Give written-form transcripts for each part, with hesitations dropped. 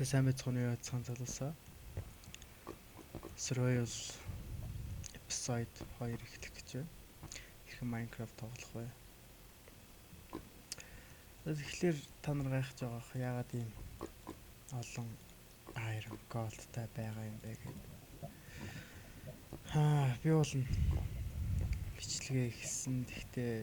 Сайн байцгааны яцхан залуусаа. Survival episode 2 эхлэх гэж байна. Хэрхэн Minecraft тоглох вэ? Тэгэхээр та нар гайхаж байгаа яагаад ийм олон iron goldтай байгаа юм бэ гэдэг. Би бол бичлэгээ ихсэн. Гэхдээ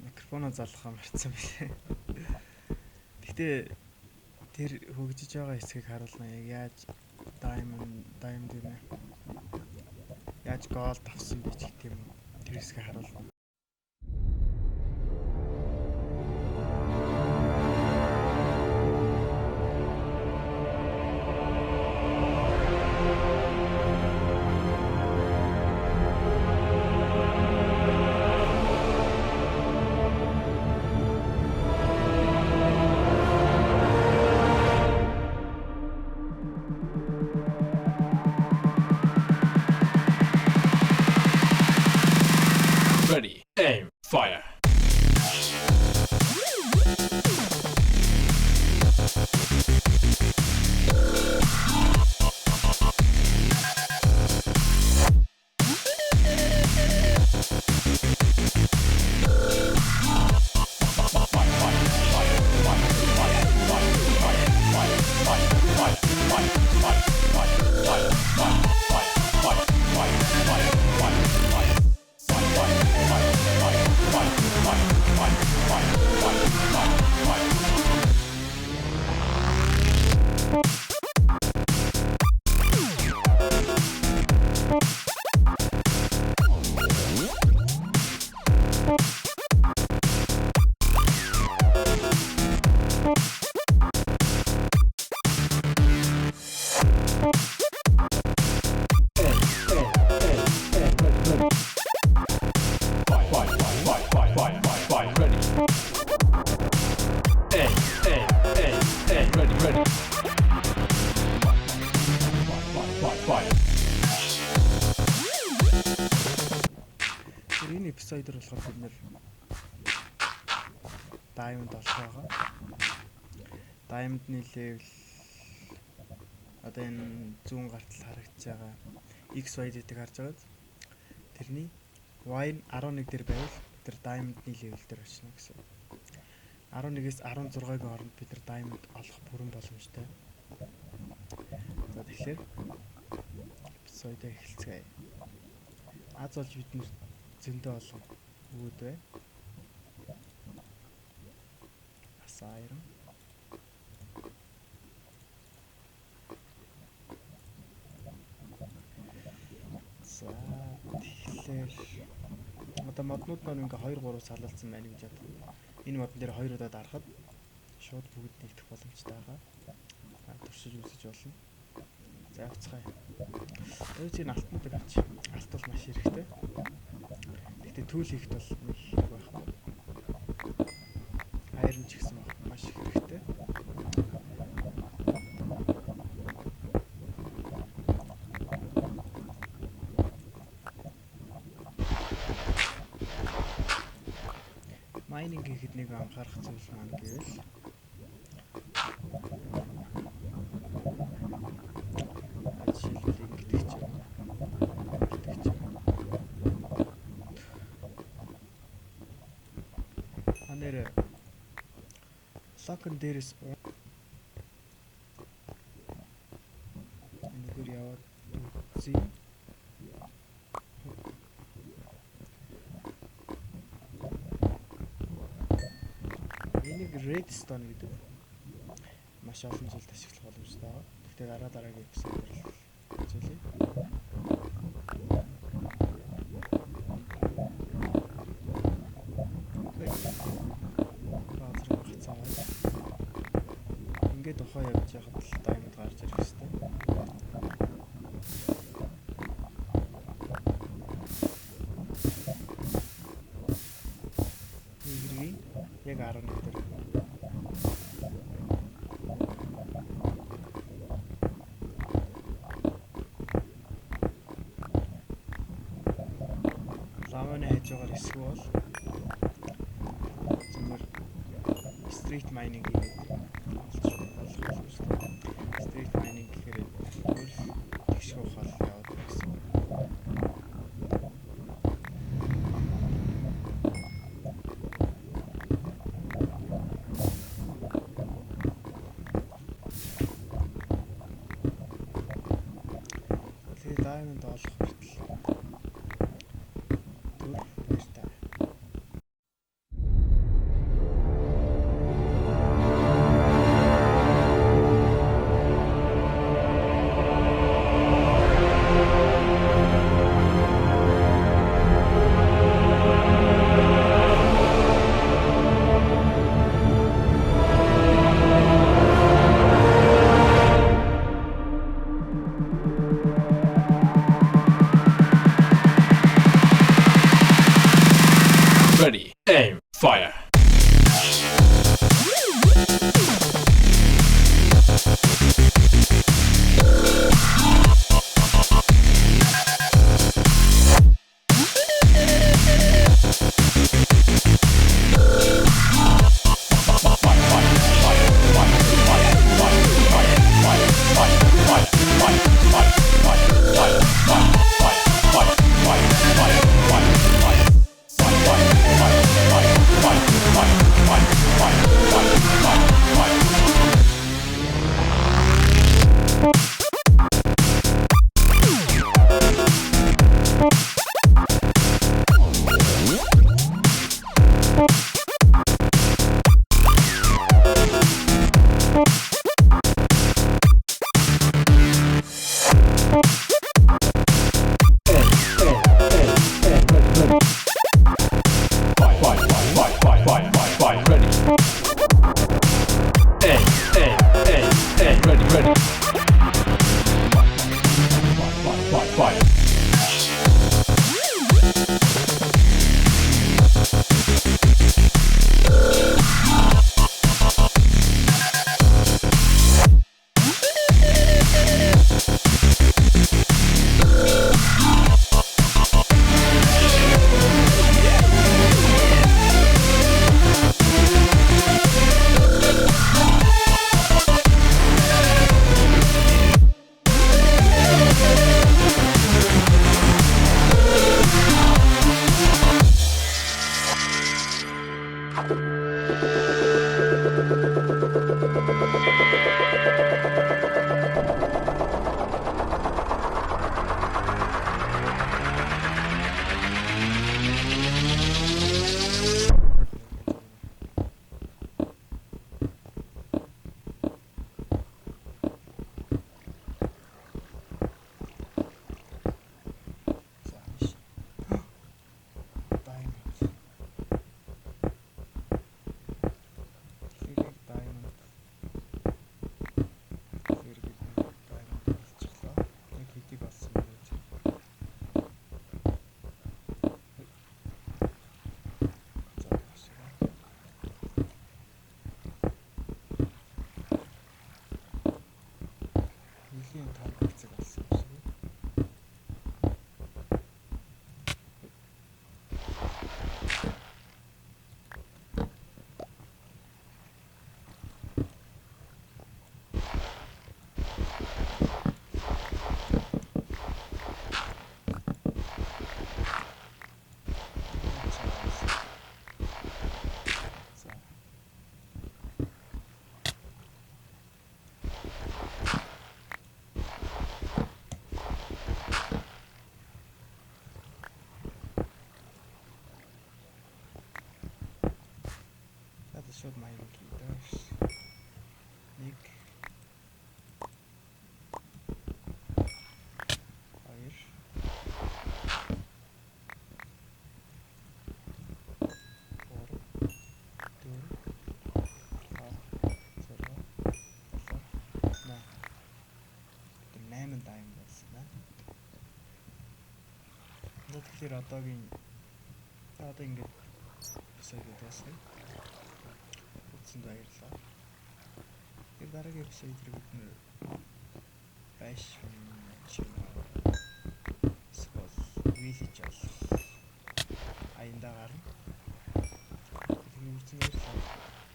микрофоноо залгахаа марцсан билээ. Гэхдээ тэр хөгжиж байгаа хэсгийг харуулна. Яг яаж diamond гэнэ. Яаж gold авсан бэ гэх юм. Тэр хэсгийг харуулна. Ready, aim, fire. Энэ эпизодер болохоор бид нэр diamond олох байгаа. Diamond-ны level одоо энэ зүүн гартал харагдаж байгаа XYZ-ийг харж байгаад тэрний Y 11 дээр байвал тэр diamond-ны level дээр очно гэсэн. 11-ээс 16-гийн хооронд бид нар diamond олох бүрэн боломжтой. За тэгэхээр эпизодыг эхэлцгээе. Аз болж бид нар зөндөө олон үүд бай. Iron. За тэгэхээр одоо моднууд маань ингээ 2 3 салалцсан байна гэж бодсон. Энэ модон дээр 2 удаа дарахад шууд бүгд нэгдэх боломжтой байгаа. Туршиж үзэж болно. За явцгаая. Өөрийн алтнуудыг авч. Алт бол маш хэрэгтэй. Гэтэ түүл хийхэд бол нэг хэрэг байхгүй. Iron ч гэсэн маш их хэрэгтэй. Mining гэхэд нэг анхаарах зүйл маань гэвэл жишээлбэл ингэдэг ч юм. Анэрэ локон дээрээс энэгээр яваад үзье. Энийг redstone гэдэг маш олон зүйлд ашиглах боломжтой байгаа. Гэхдээ дараагийн эпизодээр үзүүлье. Ингээд ухаа явж байхад л diamond гарч ирэх хэвээр. Игрийн яг 11 дээр. Ламаны хайж байгаа хэсэг бол Street mining гэдэг Street mining гэхээр хөл тэгшгүй хол яваад гэсэн. Тэгээ diamond олох хүртэл түр баяртай. Ready, aim, fire. Нилийн том хэцэг болсон юм шиг. Шууд маяг хийдэж. 1 2 8 дайм болсон байна. Тэгэхээр одоо ингэж эпизод дуусгая. Үзсэнд баярлалаа. Тэр дараагийн эпизод бид нэр байш скол village бол аянда гарна. Тэгэхээр үзсэнд баярлалаа.